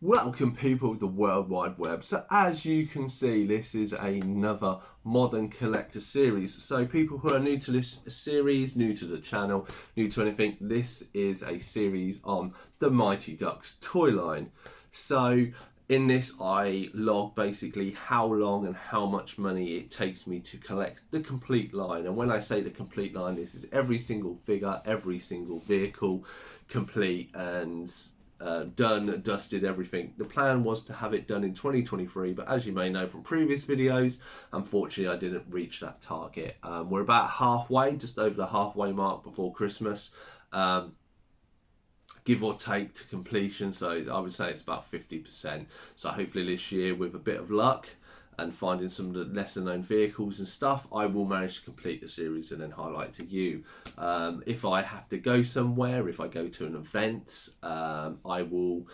Welcome people of the World Wide Web. So as you can see, this is another Modern Collector series. So people who are new to this series, new to the channel, new to anything, this is a series on the Mighty Ducks toy line. So in this I log basically how long and how much money it takes me to collect the complete line. And when I say the complete line, this is every single figure, every single vehicle complete and done, dusted, everything. The plan was to have it done in 2023, but as you may know from previous videos, unfortunately I didn't reach that target. We're about halfway, just over the halfway mark before Christmas, give or take to completion, so I would say it's about 50%. So hopefully this year, with a bit of luck and finding some of the lesser known vehicles and stuff, I will manage to complete the series and then highlight to you. If I have to go somewhere, if I go to an event, I will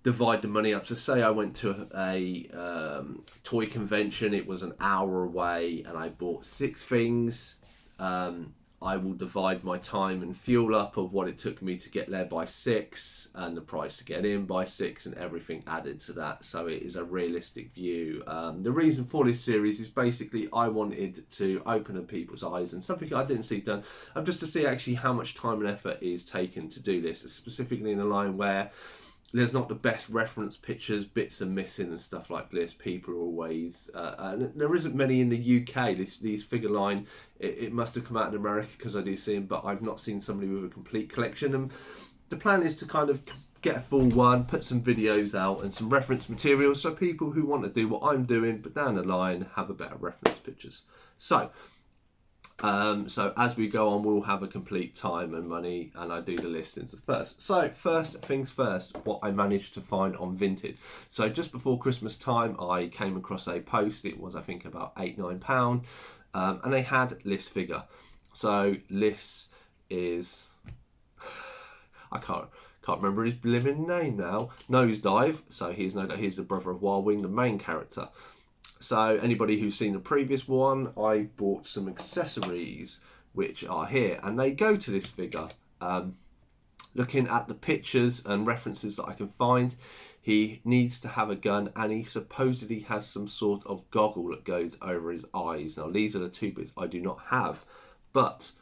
divide the money up. So say I went to a toy convention, it was an hour away and I bought 6 things. I will divide my time and fuel up of what it took me to get there by 6 and the price to get in by 6 and everything added to that, so it is a realistic view. The reason for this series is basically I wanted to open up people's eyes and something I didn't see done, just to see actually how much time and effort is taken to do this, specifically in a line where there's not the best reference pictures, bits are missing and stuff like this. People are always, and there isn't many in the UK, these figure line, it must have come out in America because I do see them, but I've not seen somebody with a complete collection. And the plan is to kind of get a full one, put some videos out and some reference materials so people who want to do what I'm doing, but down the line have a better reference pictures. So as we go on, we'll have a complete time and money, and I do the listings first. So first things first, what I managed to find on Vinted. So just before Christmas time, I came across a post. It was, I think, about £8-9, and they had this figure. So this is, I can't remember his living name now. Nosedive. So he's the brother of Wild Wing, the main character. So anybody who's seen the previous one, I bought some accessories which are here, and they go to this figure. Looking at the pictures and references that I can find, he needs to have a gun and he supposedly has some sort of goggle that goes over his eyes. Now these are the 2 bits I do not have, but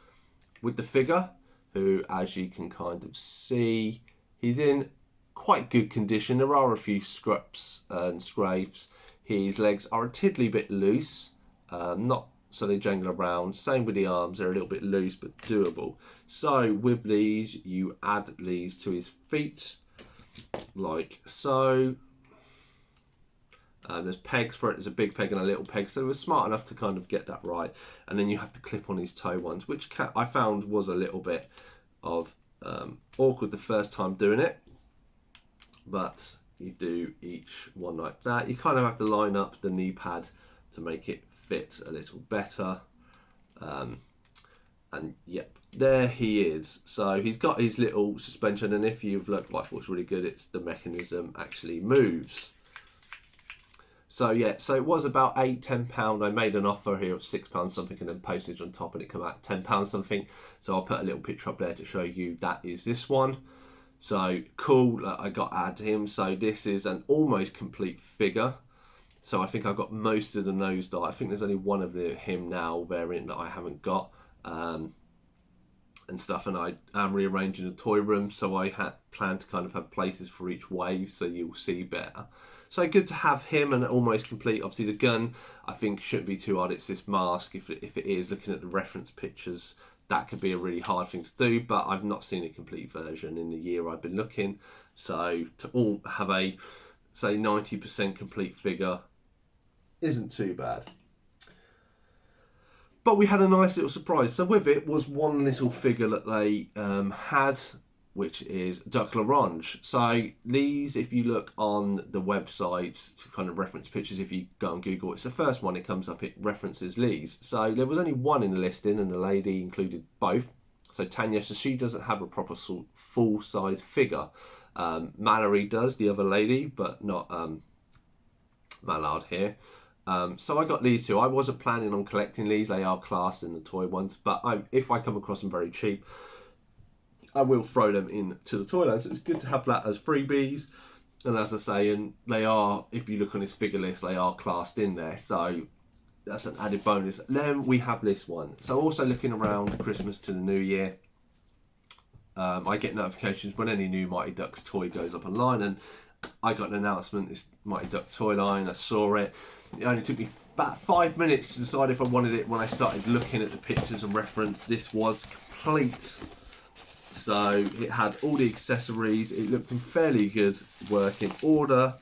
with the figure, who as you can kind of see, he's in quite good condition. There are a few scraps and scrapes. His legs are a tiddly bit loose, not so they jangle around. Same with the arms, they're a little bit loose but doable. So with these, you add these to his feet, like so. There's pegs for it, there's a big peg and a little peg, so we're smart enough to kind of get that right. And then you have to clip on his toe ones, which I found was a little bit of awkward the first time doing it, but you do each one like that. You kind of have to line up the knee pad to make it fit a little better. And yep, there he is. So he's got his little suspension, and if you've looked, what I thought was really good, it's the mechanism actually moves. So yeah, so it was about £8-10. I made an offer here of £6 something and then postage on top, and it came out £10 something. So I'll put a little picture up there to show you that is this one. So cool, I got to add him. So this is an almost complete figure. So I think I've got most of the nose dye. I think there's only one of him now variant that I haven't got, and stuff. And I am rearranging the toy room, so I had planned to kind of have places for each wave, so you'll see better. So good to have him and almost complete. Obviously the gun, I think, shouldn't be too hard. It's this mask. If it is, looking at the reference pictures, that could be a really hard thing to do, but I've not seen a complete version in the year I've been looking. So to all have a, say, 90% complete figure isn't too bad. But we had a nice little surprise. So with it was one little figure that they had, which is Duck L'Orange. So these, if you look on the website to kind of reference pictures, if you go on Google, it's the first one it comes up, it references these. So there was only one in the listing and the lady included both. So Tanya, so she doesn't have a proper full size figure. Mallory does, the other lady, but not Mallard here. So I got these 2. I wasn't planning on collecting these, they are classed in the toy ones, but if I come across them very cheap, I will throw them into the toy line. So it's good to have that as freebies. And as I say, and they are, if you look on his figure list, they are classed in there. So that's an added bonus. Then we have this one. So also looking around Christmas to the New Year, I get notifications when any new Mighty Ducks toy goes up online, and I got an announcement, this Mighty Duck toy line, I saw it. It only took me about 5 minutes to decide if I wanted it. When I started looking at the pictures and reference, this was complete. So it had all the accessories, it looked in fairly good working order,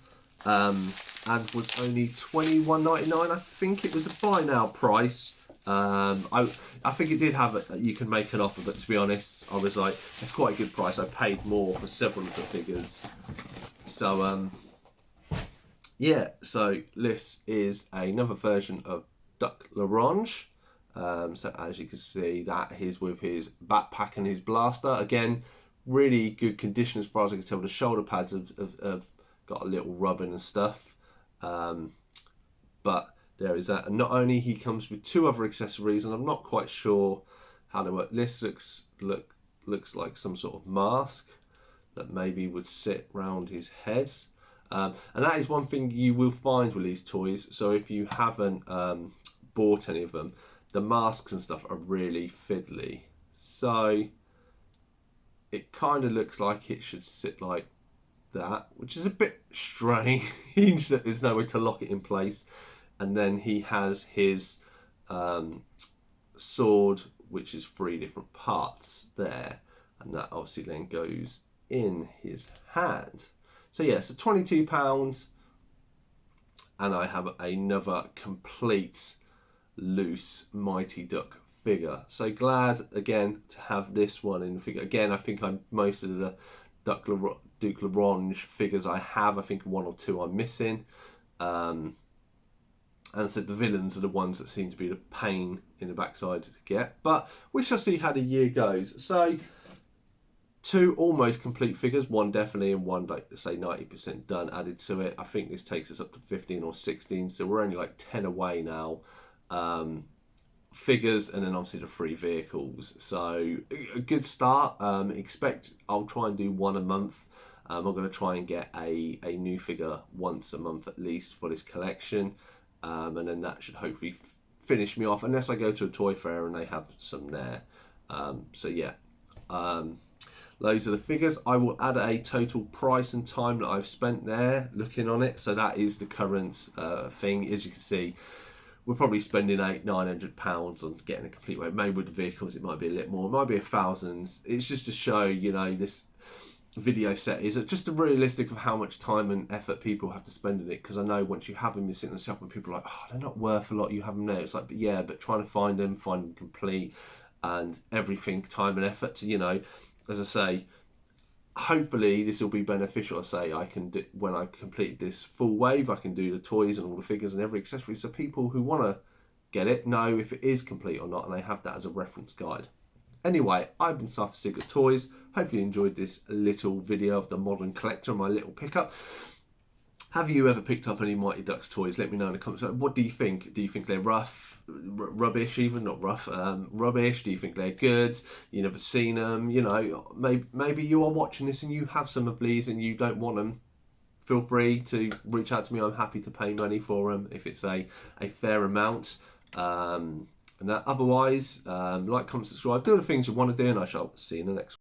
and was only $21.99. I think it was a buy now price. I think it did have you can make an offer, but to be honest, I was like, it's quite a good price. I paid more for several of the figures. So yeah, so this is another version of Duck L'Orange. So as you can see, that is with his backpack and his blaster. Again, really good condition as far as I can tell. The shoulder pads have got a little rubbing and stuff. But there is that. And not only he comes with 2 other accessories, and I'm not quite sure how they work. This looks like some sort of mask that maybe would sit round his head. And that is one thing you will find with these toys. So if you haven't bought any of them, the masks and stuff are really fiddly. So it kind of looks like it should sit like that, which is a bit strange that there's no way to lock it in place. And then he has his sword, which is 3 different parts there, and that obviously then goes in his hand. So yeah, so £22, and I have another complete loose Mighty Duck figure. So glad again to have this one in the figure. Again, I think most of the Duck L'Orange figures I have. I think 1 or 2 I'm missing. And so the villains are the ones that seem to be the pain in the backside to get. But we shall see how the year goes. So 2 almost complete figures, 1 definitely and 1 like say 90% done added to it. I think this takes us up to 15 or 16, so we're only like 10 away now. Figures, and then obviously the 3 vehicles. So a good start. I'll try and do 1 a month. I'm going to try and get a new figure once a month at least for this collection. And then that should hopefully finish me off, unless I go to a toy fair and they have some there. So yeah, those are the figures. I will add a total price and time that I've spent there looking on it. So that is the current thing. As you can see, we're probably spending £900 on getting a complete weight. Maybe with the vehicles it might be a little more, it might be £1,000. It's just to show, you know, this video set is just a realistic of how much time and effort people have to spend in it. Because I know once you have them, you're sitting on the shelf and people are like, oh, they're not worth a lot, you have them there. It's like, but yeah, but trying to find them complete, and everything, time and effort to, you know, as I say, hopefully this will be beneficial. I say I can do, when I complete this full wave, I can do the toys and all the figures and every accessory, so people who want to get it know if it is complete or not, and they have that as a reference guide. Anyway, I've been Cypher Sigurd Toys. Hopefully you enjoyed this little video of the modern collector, my little pickup. Have you ever picked up any Mighty Ducks toys? Let me know in the comments. What do you think? Do you think they're rubbish even? Not rough, rubbish? Do you think they're good? You never seen them? You know, maybe you are watching this and you have some of these and you don't want them. Feel free to reach out to me. I'm happy to pay money for them if it's a fair amount. And otherwise, like, comment, subscribe, do the things you want to do, and I shall see you in the next one.